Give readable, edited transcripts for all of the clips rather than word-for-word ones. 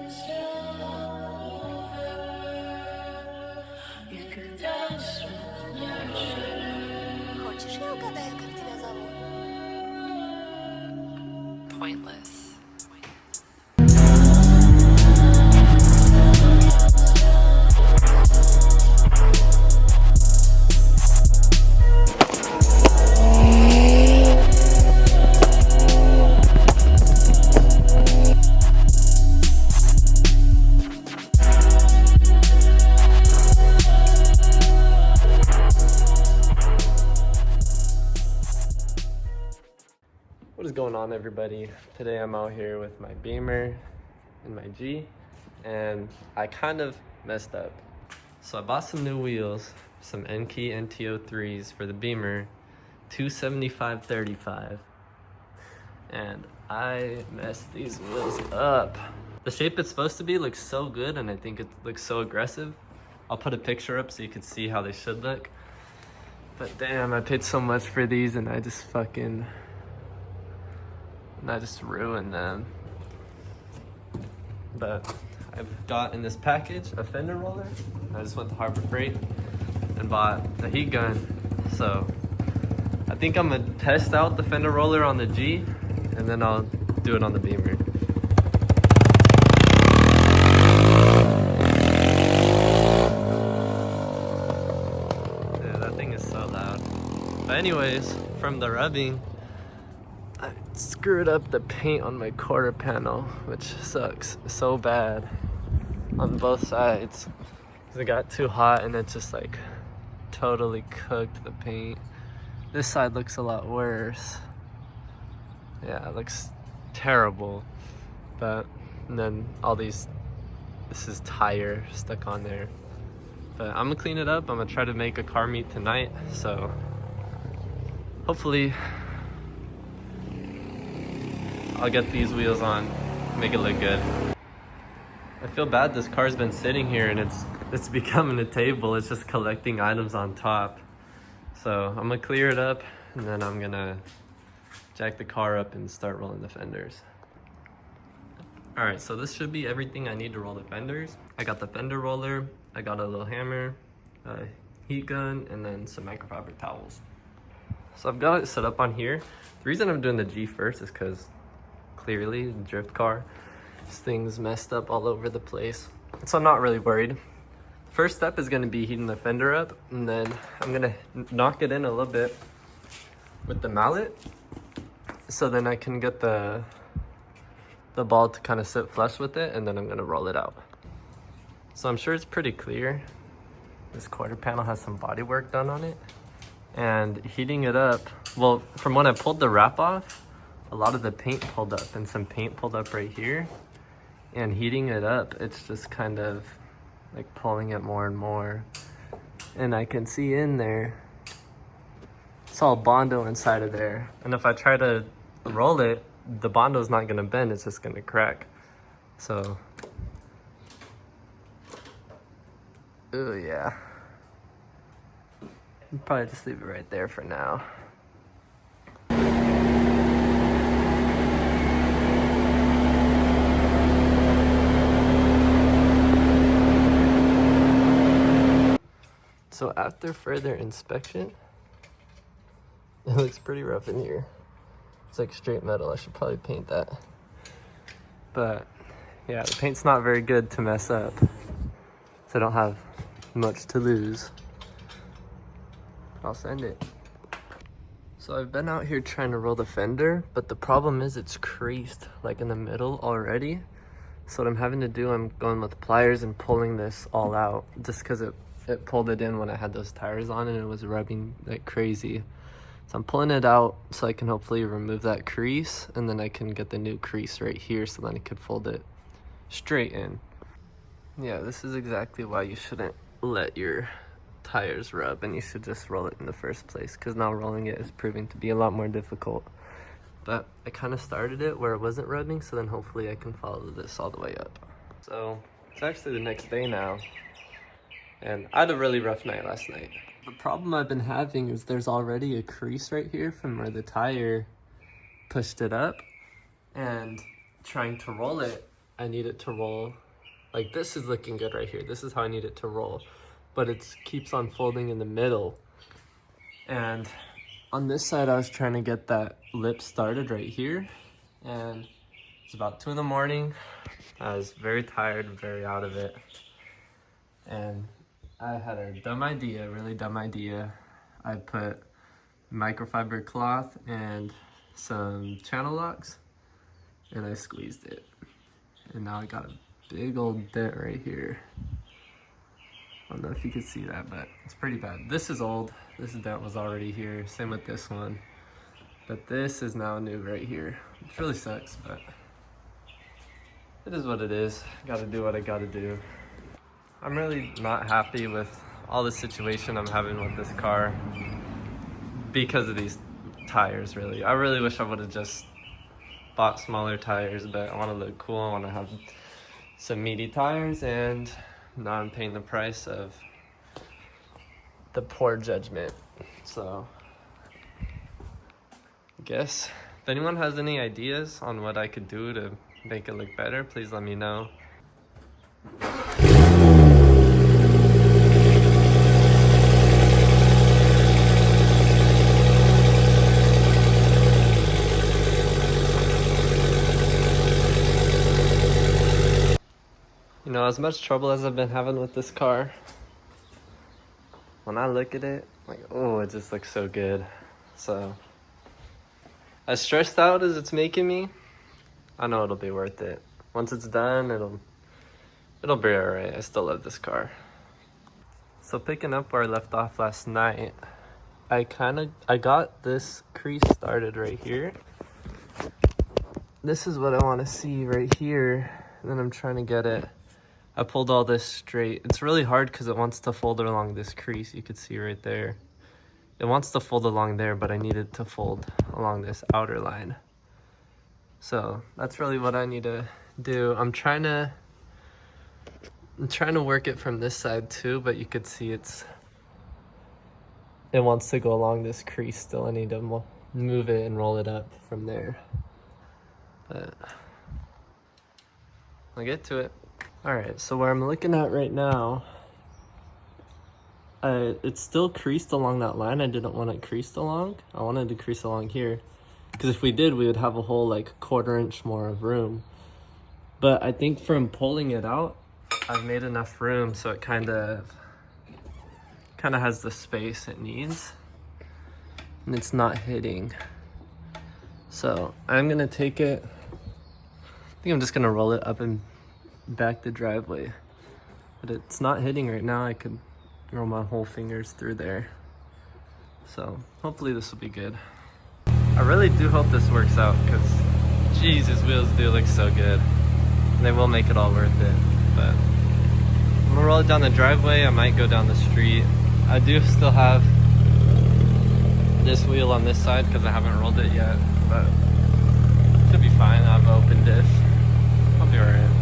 Хочешь, я угадаю, как тебя зовут? Pointless. What is going on, everybody? Today I'm out here with my Beamer and my G, and I kind of messed up. So I bought some new wheels, some Enkei NTO3s for the Beamer, 275/35, and I messed these wheels up. The shape it's supposed to be looks so good, and I think it looks so aggressive. I'll put a picture up so you can see how they should look. But damn, I paid so much for these, and I just ruined them. But I've got in this package a fender roller. I just went to Harbor Freight and bought the heat gun. So I think I'm gonna test out the fender roller on the G, and then I'll do it on the Beamer. Yeah, that thing is so loud. But anyways, from the rubbing, I screwed up the paint on my quarter panel, which sucks so bad on both sides. It got too hot and it just like totally cooked the paint. This side looks a lot worse. Yeah, it looks terrible. But and then this is tire stuck on there. But I'm gonna clean it up. I'm gonna try to make a car meet tonight. So hopefully I'll get these wheels on, make it look good. I feel bad this car's been sitting here and it's becoming a table. It's just collecting items on top. So I'm gonna clear it up and then I'm gonna jack the car up and start rolling the fenders. All right, so this should be everything I need to roll the fenders. I got the fender roller, I got a little hammer, a heat gun, and then some microfiber towels. So I've got it set up on here. The reason I'm doing the G first is because clearly the drift car, this thing's messed up all over the place. So I'm not really worried. First step is gonna be heating the fender up, and then I'm gonna knock it in a little bit with the mallet, so then I can get the ball to kind of sit flush with it, and then I'm gonna roll it out. So I'm sure it's pretty clear. This quarter panel has some body work done on it, and heating it up, well, from when I pulled the wrap off, a lot of the paint pulled up and some paint pulled up right here, and heating it up, it's just kind of like pulling it more and more, and I can see in there it's all Bondo inside of there, and if I try to roll it, the Bondo's not gonna bend, it's just gonna crack. So oh yeah, I'll probably just leave it right there for now. So after further inspection, it looks pretty rough in here. It's like straight metal. I should probably paint that. But yeah, the paint's not very good to mess up, so I don't have much to lose. I'll send it. So I've been out here trying to roll the fender, but the problem is it's creased like in the middle already. So what I'm having to do, I'm going with pliers and pulling this all out, just because it pulled it in when I had those tires on and it was rubbing like crazy. So I'm pulling it out so I can hopefully remove that crease, and then I can get the new crease right here so then I could fold it straight in. Yeah, this is exactly why you shouldn't let your tires rub, and you should just roll it in the first place, because now rolling it is proving to be a lot more difficult. But I kind of started it where it wasn't rubbing, so then hopefully I can follow this all the way up. So it's actually the next day now, and I had a really rough night last night. The problem I've been having is there's already a crease right here from where the tire pushed it up, and trying to roll it, I need it to roll. Like this is looking good right here. This is how I need it to roll. But it keeps on folding in the middle. And on this side, I was trying to get that lip started right here. And it's about 2 in the morning. I was very tired, very out of it. And I had a dumb idea, really dumb idea. I put microfiber cloth and some channel locks and I squeezed it. And now I got a big old dent right here. I don't know if you can see that, but it's pretty bad. This is old. This dent was already here. Same with this one. But this is now new right here. Which really sucks, but it is what it is. Gotta do what I gotta do. I'm really not happy with all the situation I'm having with this car because of these tires, really. I really wish I would have just bought smaller tires, but I want to look cool. I want to have some meaty tires, and now I'm paying the price of the poor judgment. So I guess if anyone has any ideas on what I could do to make it look better, please let me know. You know, as much trouble as I've been having with this car, when I look at it, like, oh, it just looks so good. So, as stressed out as it's making me, I know it'll be worth it. Once it's done, it'll be alright. I still love this car. So picking up where I left off last night, I got this crease started right here. This is what I want to see right here. And then I'm trying to get it. I pulled all this straight. It's really hard because it wants to fold along this crease. You could see right there. It wants to fold along there, but I need it to fold along this outer line. So that's really what I need to do. I'm trying to work it from this side too, but you could see it wants to go along this crease still. I need to move it and roll it up from there. But I'll get to it. All right, so where I'm looking at right now, it's still creased along that line. I didn't want it creased along. I wanted to crease along here, because if we did, we would have a whole like 1/4 inch more of room. But I think from pulling it out, I've made enough room so it kind of has the space it needs, and it's not hitting. So I'm gonna take it. I think I'm just gonna roll it up and back the driveway, but it's not hitting right now. I could roll my whole fingers through there, so hopefully this will be good. I really do hope this works out, because geez, these wheels do look so good. They will make it all worth it. But I'm gonna roll it down the driveway. I might go down the street. I do still have this wheel on this side because I haven't rolled it yet, but should be fine. I have an open diff. I'll be alright.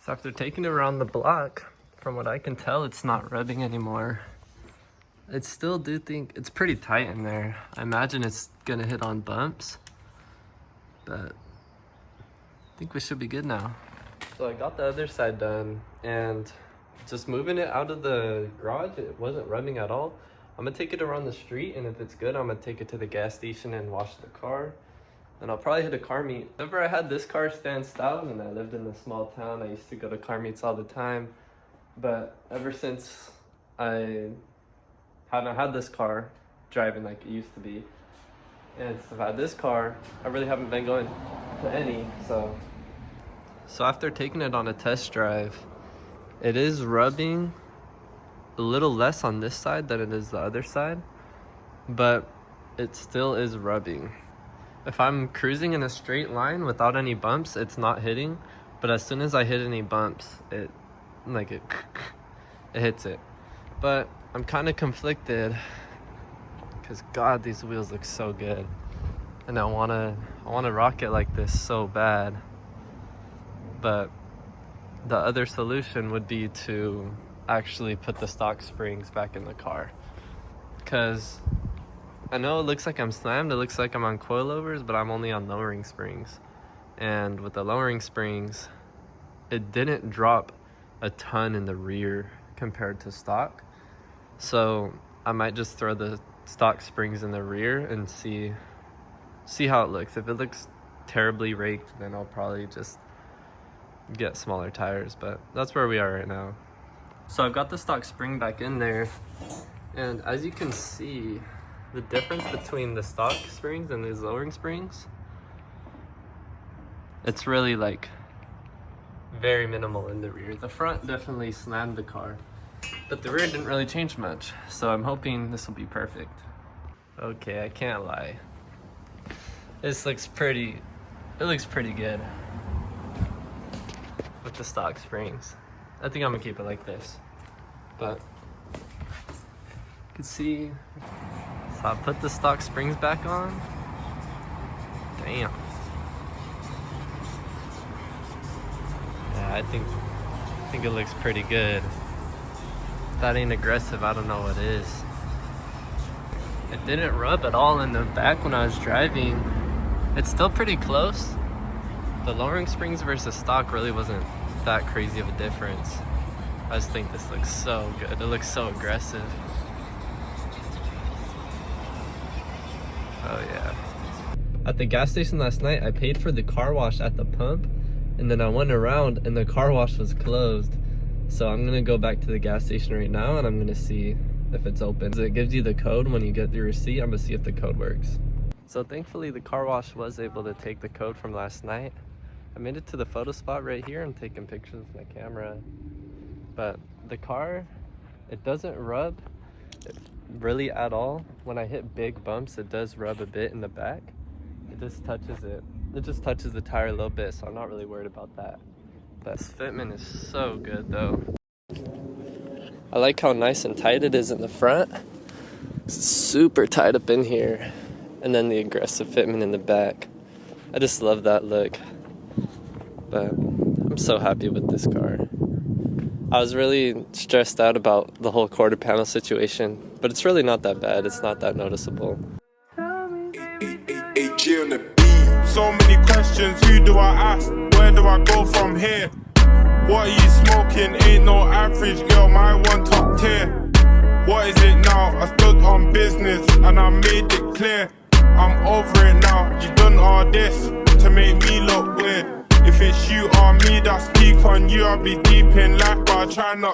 So after taking it around the block, from what I can tell, it's not rubbing anymore. I still do think it's pretty tight in there. I imagine it's gonna hit on bumps, but I think we should be good now. So I got the other side done, and just moving it out of the garage, it wasn't rubbing at all. I'm gonna take it around the street, and if it's good, I'm gonna take it to the gas station and wash the car. And I'll probably hit a car meet. Whenever I had this car stand still and I lived in a small town, I used to go to car meets all the time. But ever since I haven't had this car driving like it used to be, and since I've had this car, I really haven't been going to any. So after taking it on a test drive, it is rubbing a little less on this side than it is the other side, but it still is rubbing. If I'm cruising in a straight line without any bumps, it's not hitting. But as soon as I hit any bumps, it it hits it. But I'm kind of conflicted because God, these wheels look so good, and I wanna rock it like this so bad. But the other solution would be to actually put the stock springs back in the car, because I know it looks like I'm slammed, it looks like I'm on coilovers, but I'm only on lowering springs. And with the lowering springs, it didn't drop a ton in the rear compared to stock. So I might just throw the stock springs in the rear and see how it looks. If it looks terribly raked, then I'll probably just get smaller tires, but that's where we are right now. So I've got the stock spring back in there, and as you can see, the difference between the stock springs and these lowering springs, it's really like very minimal in the rear. The front definitely slammed the car, but the rear didn't really change much. So I'm hoping this will be perfect. Okay, I can't lie. This looks pretty, it looks pretty good with the stock springs. I think I'm gonna keep it like this, but you can see, so I put the stock springs back on. Damn. Yeah, I think it looks pretty good. If that ain't aggressive, I don't know what is. It didn't rub at all in the back when I was driving. It's still pretty close. The lowering springs versus stock really wasn't that crazy of a difference. I just think this looks so good. It looks so aggressive. Oh yeah. At the gas station last night, I paid for the car wash at the pump, and then I went around and the car wash was closed. So I'm gonna go back to the gas station right now and I'm gonna see if it's open. It gives you the code when you get the receipt. I'm gonna see if the code works. So thankfully the car wash was able to take the code from last night. I made it to the photo spot right here. I'm taking pictures with my camera. But the car, it doesn't rub really at all. When I hit big bumps, it does rub a bit in the back. It just touches it. It just touches the tire a little bit, so I'm not really worried about that. But this fitment is so good though. I like how nice and tight it is in the front. It's super tight up in here. And then the aggressive fitment in the back. I just love that look. But I'm so happy with this car. I was really stressed out about the whole quarter panel situation, but it's really not that bad. It's not that noticeable. So many questions, who do I ask? Where do I go from here? What are you smoking? Ain't no average girl, my one top tier. What is it now? I stood on business and I made it clear. I'm over it now, you done all this to make me look weird. If it's you or me that's peak on you, I'll be deep in life, but I try not